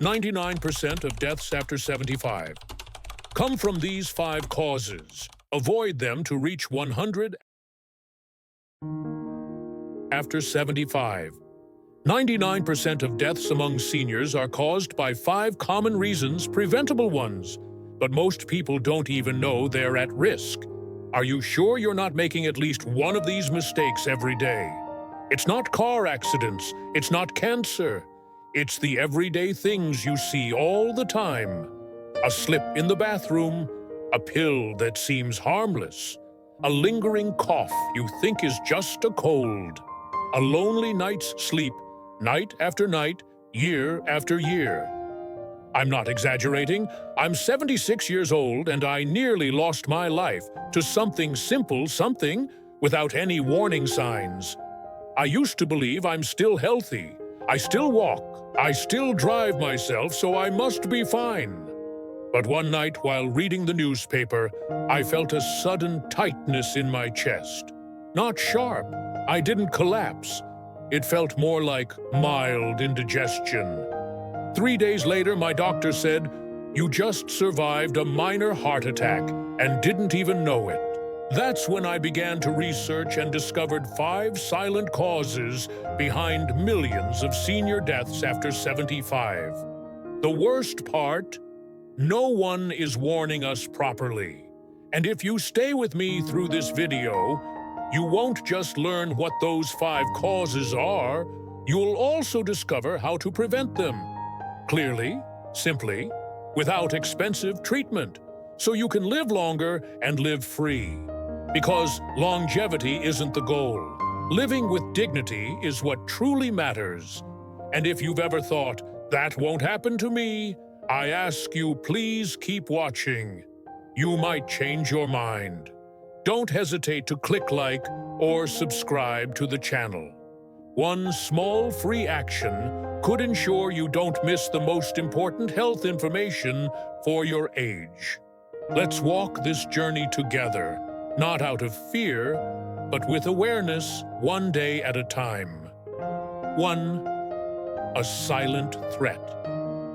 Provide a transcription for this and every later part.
99% of deaths after 75 come from these 5 causes. Avoid them to reach 100 after 75. 99% of deaths among seniors are caused by 5 common reasons, preventable ones, but most people don't even know they're at risk. Are you sure you're not making at least one of these mistakes every day? It's not car accidents, it's not cancer. It's the everyday things you see all the time. A slip in the bathroom, a pill that seems harmless, a lingering cough you think is just a cold, a lonely night's sleep, night after night, year after year. I'm not exaggerating. I'm 76 years old and I nearly lost my life to something simple, something without any warning signs. I used to believe I'm still healthy. I still walk. I still drive myself, so I must be fine. But one night while reading the newspaper, I felt a sudden tightness in my chest. Not sharp. I didn't collapse. It felt more like mild indigestion. 3 days later, my doctor said, "You just survived a minor heart attack and didn't even know it." That's when I began to research and discovered 5 silent causes behind millions of senior deaths after 75. The worst part? No one is warning us properly. And if you stay with me through this video, you won't just learn what those 5 causes are, you'll also discover how to prevent them. Clearly, simply, without expensive treatment, so you can live longer and live free. Because longevity isn't the goal. Living with dignity is what truly matters. And if you've ever thought, "That won't happen to me," I ask you, please keep watching. You might change your mind. Don't hesitate to click like or subscribe to the channel. One small free action could ensure you don't miss the most important health information for your age. Let's walk this journey together, not out of fear, but with awareness, one day at a time. 1. A silent threat.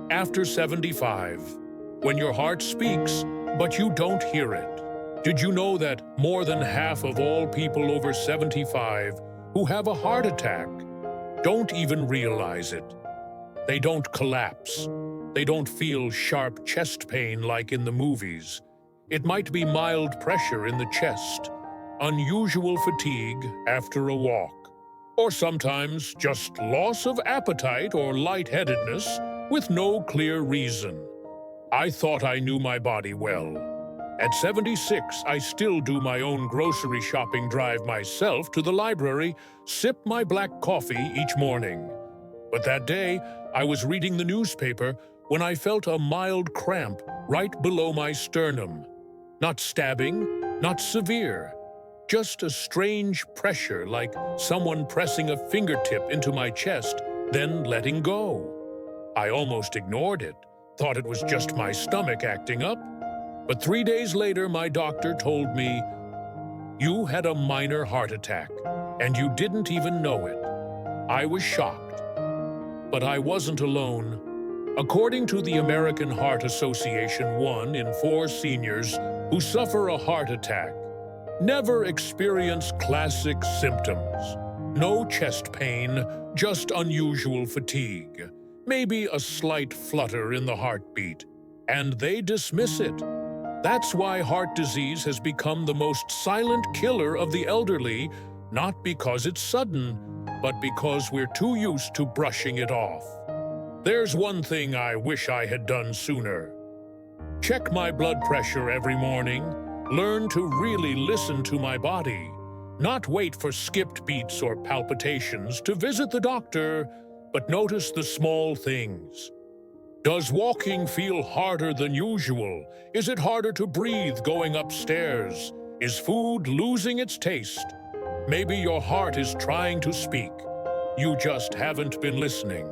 After 75, when your heart speaks, but you don't hear it. Did you know that more than half of all people over 75 who have a heart attack don't even realize it? They don't collapse. They don't feel sharp chest pain like in the movies. It might be mild pressure in the chest, unusual fatigue after a walk, or sometimes just loss of appetite or lightheadedness with no clear reason. I thought I knew my body well. At 76, I still do my own grocery shopping drive myself to the library, sip my black coffee each morning. But that day, I was reading the newspaper when I felt a mild cramp right below my sternum. Not stabbing, not severe, just a strange pressure like someone pressing a fingertip into my chest, then letting go. I almost ignored it, thought it was just my stomach acting up. But 3 days later, my doctor told me, "You had a minor heart attack, and you didn't even know it." I was shocked. But I wasn't alone. According to the American Heart Association, 1 in 4 seniors who suffer a heart attack never experience classic symptoms. No chest pain, just unusual fatigue. Maybe a slight flutter in the heartbeat, and they dismiss it. That's why heart disease has become the most silent killer of the elderly, not because it's sudden, but because we're too used to brushing it off. There's one thing I wish I had done sooner. Check my blood pressure every morning, learn to really listen to my body, not wait for skipped beats or palpitations to visit the doctor, but notice the small things. Does walking feel harder than usual? Is it harder to breathe going upstairs? Is food losing its taste? Maybe your heart is trying to speak. You just haven't been listening.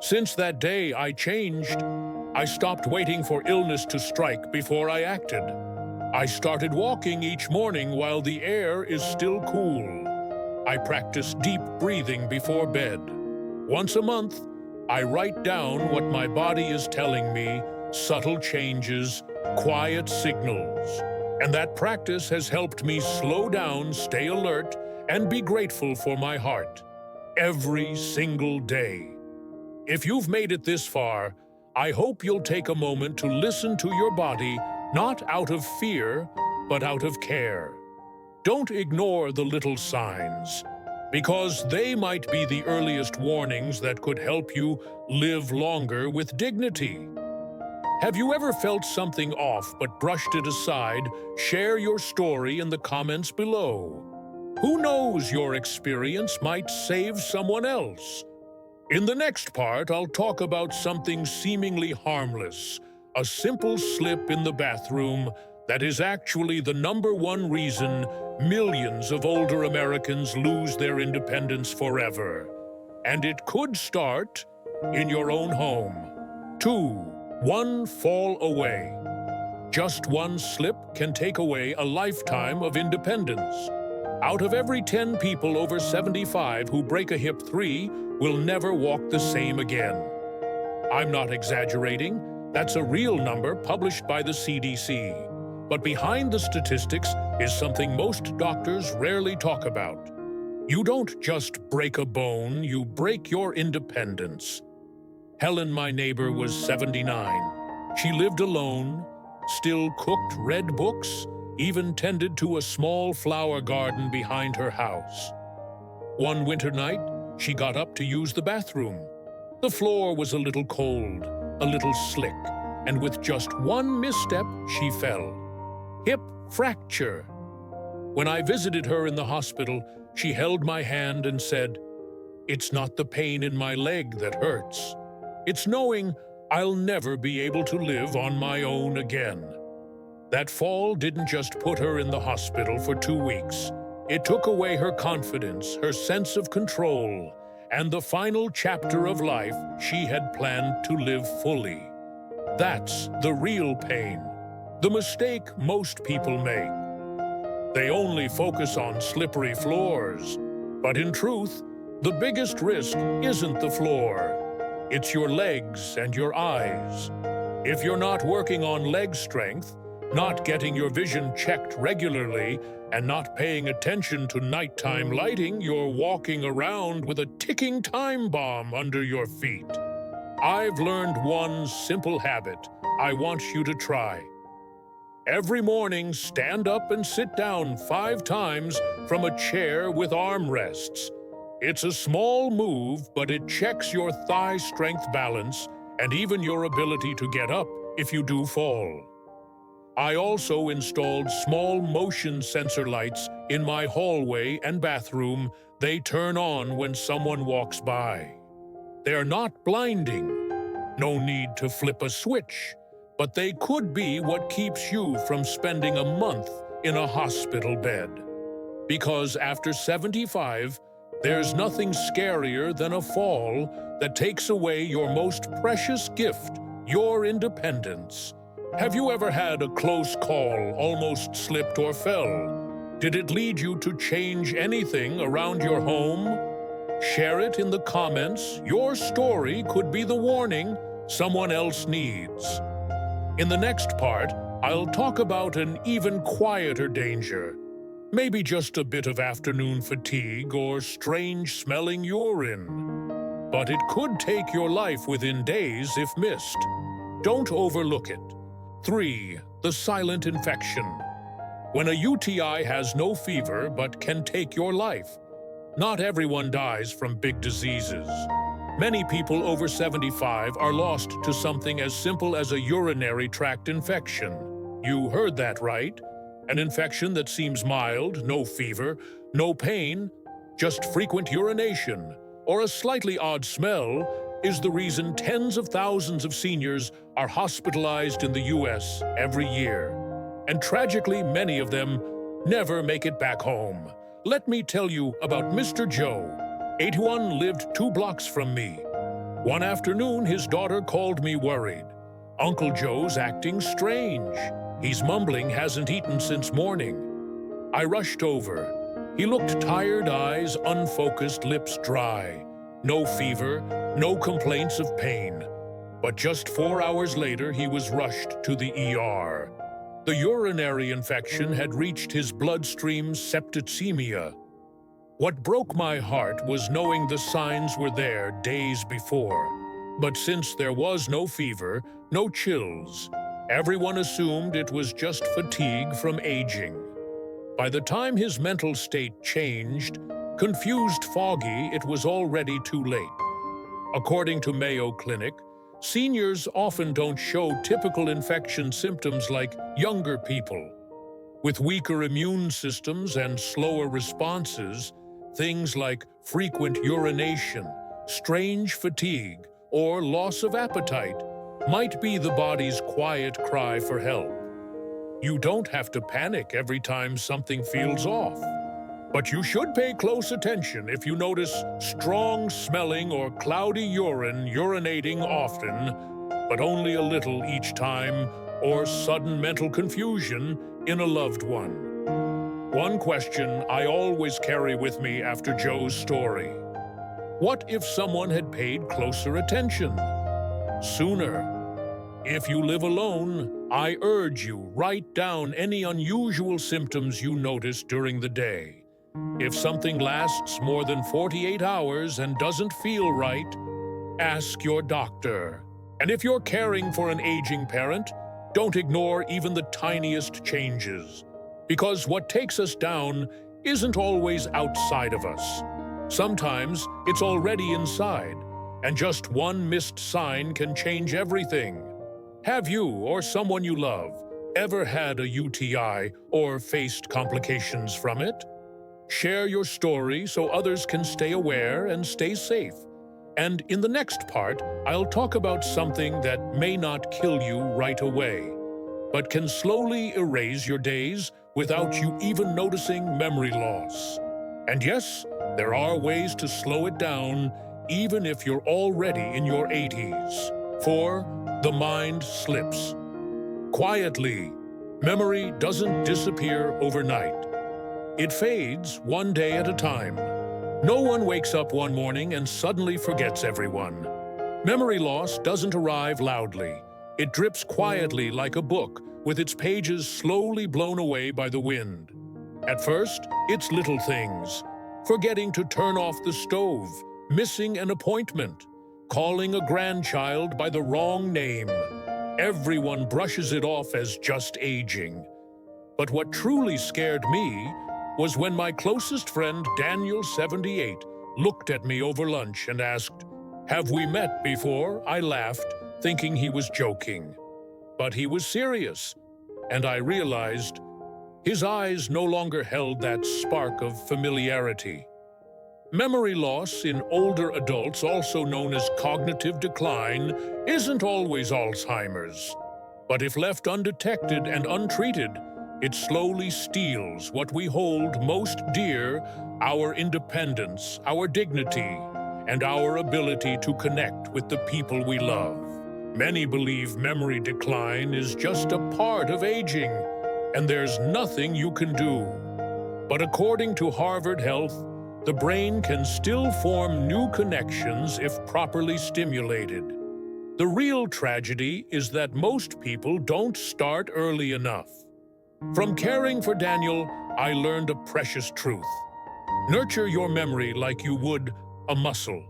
Since that day, I changed. I stopped waiting for illness to strike before I acted. I started walking each morning while the air is still cool. I practiced deep breathing before bed. Once a month, I write down what my body is telling me, subtle changes, quiet signals. And that practice has helped me slow down, stay alert, and be grateful for my heart every single day. If you've made it this far, I hope you'll take a moment to listen to your body, not out of fear, but out of care. Don't ignore the little signs, because they might be the earliest warnings that could help you live longer with dignity. Have you ever felt something off but brushed it aside? Share your story in the comments below. Who knows, your experience might save someone else. In the next part, I'll talk about something seemingly harmless, a simple slip in the bathroom that is actually the #1 reason millions of older Americans lose their independence forever. And it could start in your own home. 2. One fall away. Just one slip can take away a lifetime of independence. Out of every 10 people over 75 who break a hip, 3 will never walk the same again. I'm not exaggerating. That's a real number published by the CDC. But behind the statistics is something most doctors rarely talk about. You don't just break a bone, you break your independence. Helen, my neighbor, was 79. She lived alone, still cooked, read books, even tended to a small flower garden behind her house. One winter night, she got up to use the bathroom. The floor was a little cold, a little slick, and with just one misstep, she fell. Hip fracture. When I visited her in the hospital, she held my hand and said, "It's not the pain in my leg that hurts. It's knowing I'll never be able to live on my own again." That fall didn't just put her in the hospital for 2 weeks. It took away her confidence, her sense of control, and the final chapter of life she had planned to live fully. That's the real pain, the mistake most people make. They only focus on slippery floors, but in truth, the biggest risk isn't the floor. It's your legs and your eyes. If you're not working on leg strength, not getting your vision checked regularly, and not paying attention to nighttime lighting, you're walking around with a ticking time bomb under your feet. I've learned one simple habit I want you to try. Every morning, stand up and sit down 5 times from a chair with armrests. It's a small move, but it checks your thigh strength balance and even your ability to get up if you do fall. I also installed small motion sensor lights in my hallway and bathroom. They turn on when someone walks by. They're not blinding. No need to flip a switch, but they could be what keeps you from spending a month in a hospital bed. Because after 75, there's nothing scarier than a fall that takes away your most precious gift, your independence. Have you ever had a close call, almost slipped or fell? Did it lead you to change anything around your home? Share it in the comments. Your story could be the warning someone else needs. In the next part, I'll talk about an even quieter danger. Maybe just a bit of afternoon fatigue or strange-smelling urine. But it could take your life within days if missed. Don't overlook it. 3. The silent infection. When a UTI has no fever but can take your life. Not everyone dies from big diseases. Many people over 75 are lost to something as simple as a urinary tract infection. You heard that right. An infection that seems mild, no fever, no pain, just frequent urination, or a slightly odd smell, is the reason tens of thousands of seniors are hospitalized in the U.S. every year. And tragically, many of them never make it back home. Let me tell you about Mr. Joe. 81, lived 2 blocks from me. One afternoon, his daughter called me worried. "Uncle Joe's acting strange. He's mumbling, hasn't eaten since morning." I rushed over. He looked tired, eyes unfocused, lips dry. no fever, no complaints of pain. But just 4 hours later, he was rushed to the ER. The urinary infection had reached his bloodstream septicemia. What broke my heart was knowing the signs were there days before. But since there was no fever, no chills, everyone assumed it was just fatigue from aging. By the time his mental state changed, confused foggy, it was already too late. According to Mayo Clinic, seniors often don't show typical infection symptoms like younger people. With weaker immune systems and slower responses, things like frequent urination, strange fatigue, or loss of appetite might be the body's quiet cry for help. You don't have to panic every time something feels off. But you should pay close attention if you notice strong smelling or cloudy urine urinating often, but only a little each time, or sudden mental confusion in a loved one. One question I always carry with me after Joe's story: what if someone had paid closer attention sooner? If you live alone, I urge you, write down any unusual symptoms you notice during the day. If something lasts more than 48 hours and doesn't feel right, ask your doctor. And if you're caring for an aging parent, don't ignore even the tiniest changes, because what takes us down isn't always outside of us. Sometimes it's already inside, and just one missed sign can change everything. Have you or someone you love ever had a UTI or faced complications from it? Share your story so others can stay aware and stay safe. And in the next part, I'll talk about something that may not kill you right away, but can slowly erase your days without you even noticing memory loss. And yes, there are ways to slow it down even if you're already in your 80s. For the mind slips. Quietly, memory doesn't disappear overnight. It fades one day at a time. No one wakes up one morning and suddenly forgets everyone. Memory loss doesn't arrive loudly. It drips quietly like a book, with its pages slowly blown away by the wind. At first, it's little things: forgetting to turn off the stove, missing an appointment, calling a grandchild by the wrong name. Everyone brushes it off as just aging. But what truly scared me was when my closest friend, Daniel, 78, looked at me over lunch and asked, "Have we met before?" I laughed, thinking he was joking. But he was serious, and I realized his eyes no longer held that spark of familiarity. Memory loss in older adults, also known as cognitive decline, isn't always Alzheimer's. But if left undetected and untreated, it slowly steals what we hold most dear: our independence, our dignity, and our ability to connect with the people we love. Many believe memory decline is just a part of aging, and there's nothing you can do. But according to Harvard Health, the brain can still form new connections if properly stimulated. The real tragedy is that most people don't start early enough. From caring for Daniel, I learned a precious truth. Nurture your memory like you would a muscle.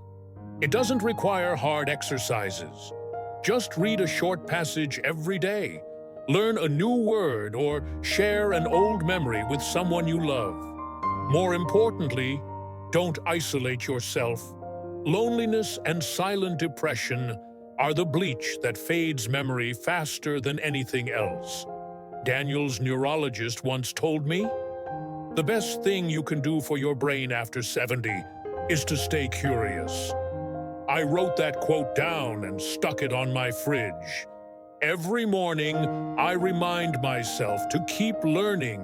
It doesn't require hard exercises. Just read a short passage every day, learn a new word, or share an old memory with someone you love. More importantly, don't isolate yourself. Loneliness and silent depression are the bleach that fades memory faster than anything else. Daniel's neurologist once told me, "The best thing you can do for your brain after 70 is to stay curious." I wrote that quote down and stuck it on my fridge. Every morning, I remind myself to keep learning,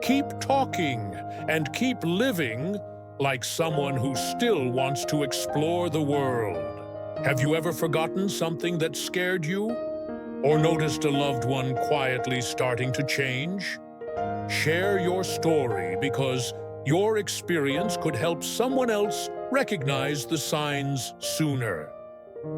keep talking, and keep living like someone who still wants to explore the world. Have you ever forgotten something that scared you? Or noticed a loved one quietly starting to change? Share your story, because your experience could help someone else recognize the signs sooner.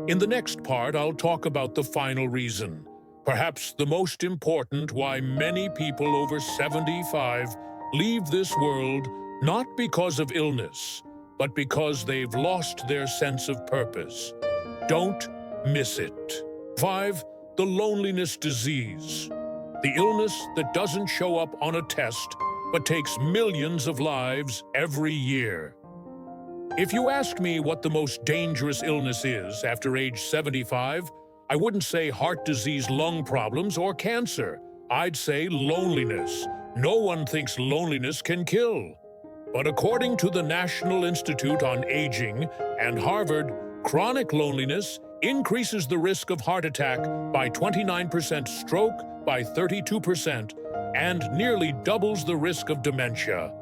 In the next part, I'll talk about the final reason, perhaps the most important, why many people over 75 leave this world not because of illness, but because they've lost their sense of purpose. Don't miss it. 5. The loneliness disease. The illness that doesn't show up on a test, but takes millions of lives every year. If you ask me what the most dangerous illness is after age 75, I wouldn't say heart disease, lung problems, or cancer. I'd say loneliness. No one thinks loneliness can kill. But according to the National Institute on Aging and Harvard, chronic loneliness increases the risk of heart attack by 29%, stroke by 32%, and nearly doubles the risk of dementia.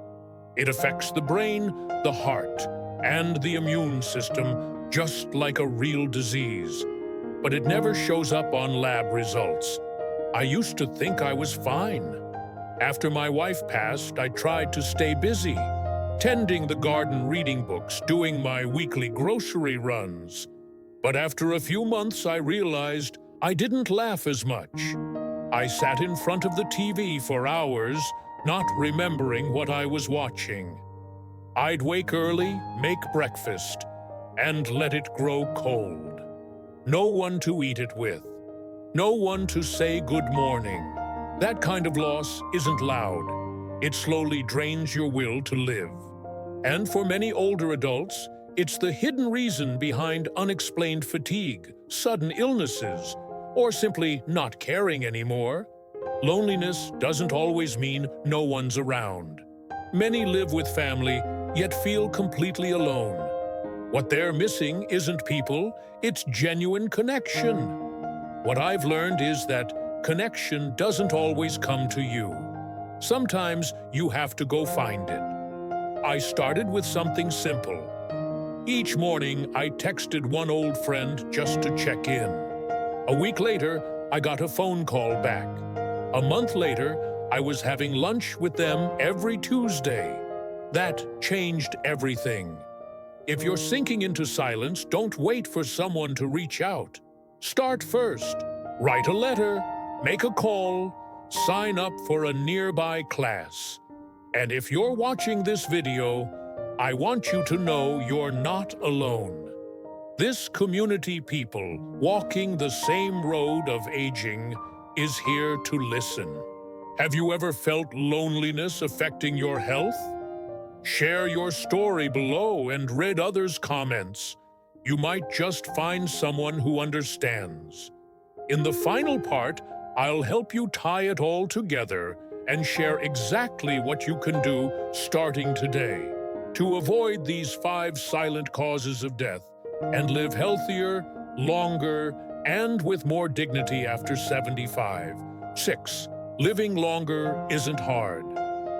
It affects the brain, the heart, and the immune system just like a real disease. But it never shows up on lab results. I used to think I was fine. After my wife passed, I tried to stay busy, tending the garden, reading books, doing my weekly grocery runs. But after a few months, I realized I didn't laugh as much. I sat in front of the TV for hours, not remembering what I was watching. I'd wake early, make breakfast, and let it grow cold. No one to eat it with. No one to say good morning. That kind of loss isn't loud. It slowly drains your will to live. And for many older adults, it's the hidden reason behind unexplained fatigue, sudden illnesses, or simply not caring anymore. Loneliness doesn't always mean no one's around. Many live with family, yet feel completely alone. What they're missing isn't people, it's genuine connection. What I've learned is that connection doesn't always come to you. Sometimes you have to go find it. I started with something simple. Each morning, I texted one old friend just to check in. A week later, I got a phone call back. A month later, I was having lunch with them every Tuesday. That changed everything. If you're sinking into silence, don't wait for someone to reach out. Start first. Write a letter, make a call, sign up for a nearby class. And if you're watching this video, I want you to know you're not alone. This community, people walking the same road of aging, is here to listen. Have you ever felt loneliness affecting your health? Share your story below and read others' comments. You might just find someone who understands. In the final part, I'll help you tie it all together and share exactly what you can do starting today to avoid these 5 silent causes of death and live healthier, longer, and with more dignity after 75. 6. Living longer isn't hard.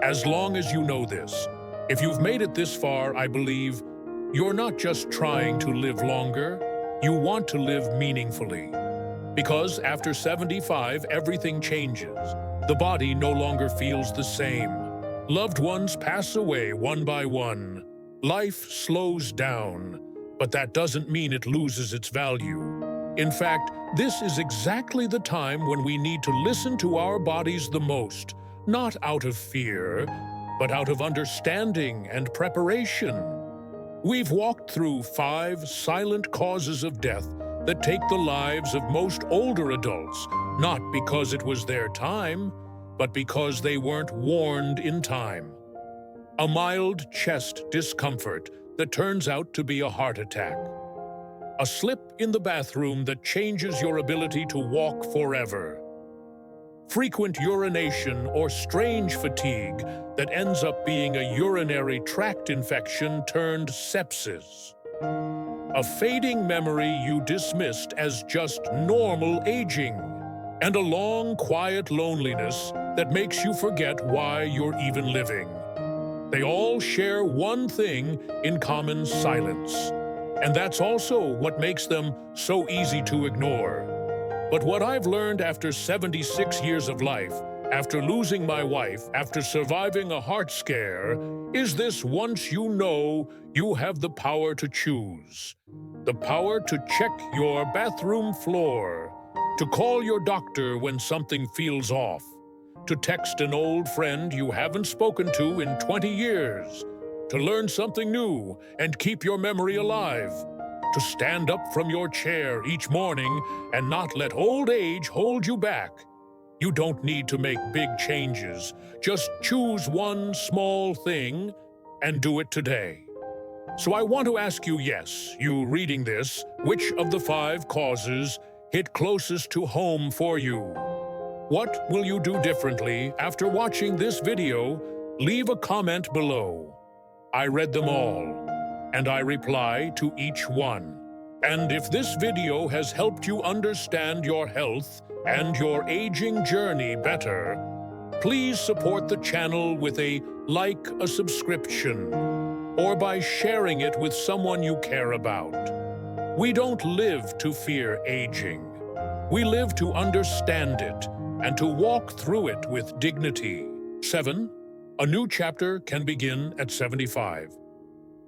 As long as you know this. If you've made it this far, I believe you're not just trying to live longer, you want to live meaningfully. Because after 75, everything changes. The body no longer feels the same. Loved ones pass away one by one. Life slows down, but that doesn't mean it loses its value. In fact, this is exactly the time when we need to listen to our bodies the most, not out of fear, but out of understanding and preparation. We've walked through 5 silent causes of death that take the lives of most older adults, not because it was their time, but because they weren't warned in time. A mild chest discomfort that turns out to be a heart attack. A slip in the bathroom that changes your ability to walk forever. Frequent urination or strange fatigue that ends up being a urinary tract infection turned sepsis. A fading memory you dismissed as just normal aging. And a long, quiet loneliness that makes you forget why you're even living. They all share one thing in common: silence. And that's also what makes them so easy to ignore. But what I've learned after 76 years of life After losing my wife, after surviving a heart scare, is this once you know you have the power to choose. The power to check your bathroom floor, to call your doctor when something feels off, to text an old friend you haven't spoken to in 20 years, to learn something new and keep your memory alive, to stand up from your chair each morning and not let old age hold you back. You don't need to make big changes. Just choose one small thing and do it today. So I want to ask you, yes, you reading this, which of the 5 causes hit closest to home for you? What will you do differently after watching this video? Leave a comment below. I read them all, and I reply to each one. And if this video has helped you understand your health and your aging journey better, please support the channel with a like, a subscription, or by sharing it with someone you care about. We don't live to fear aging. We live to understand it and to walk through it with dignity. 7. A new chapter can begin at 75.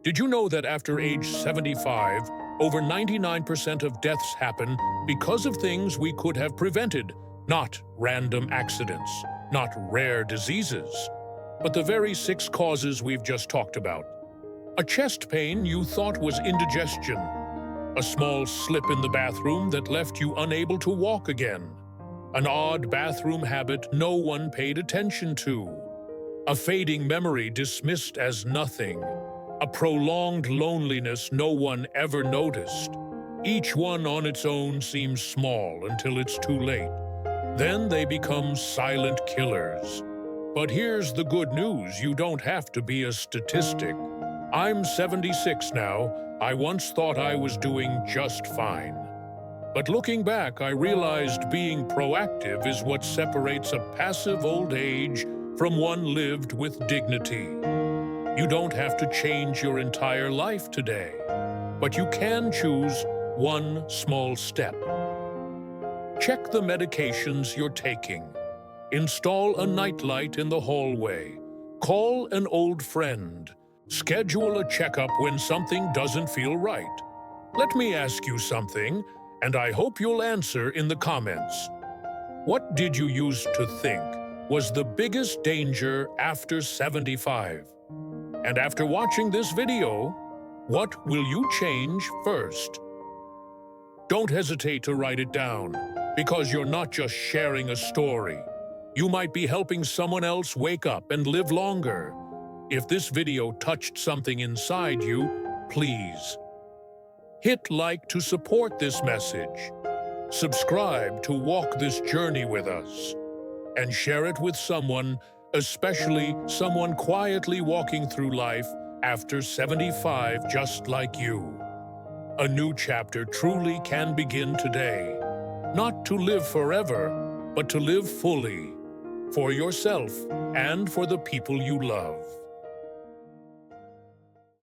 Did you know that after age 75, over 99% of deaths happen because of things we could have prevented, not random accidents, not rare diseases, but the very 6 causes we've just talked about? A chest pain you thought was indigestion, a small slip in the bathroom that left you unable to walk again, an odd bathroom habit no one paid attention to, a fading memory dismissed as nothing, a prolonged loneliness no one ever noticed. Each one on its own seems small until it's too late. Then they become silent killers. But here's the good news: you don't have to be a statistic. I'm 76 now. I once thought I was doing just fine. But looking back, I realized being proactive is what separates a passive old age from one lived with dignity. You don't have to change your entire life today, but you can choose one small step. Check the medications you're taking. Install a nightlight in the hallway. Call an old friend. Schedule a checkup when something doesn't feel right. Let me ask you something, and I hope you'll answer in the comments. What did you used to think was the biggest danger after 75? And after watching this video, what will you change first? Don't hesitate to write it down, because you're not just sharing a story. You might be helping someone else wake up and live longer. If this video touched something inside you, please hit like to support this message. Subscribe to walk this journey with us, and share it with someone, especially someone quietly walking through life after 75 just like you. A new chapter truly can begin today. Not to live forever, but to live fully, for yourself and for the people you love.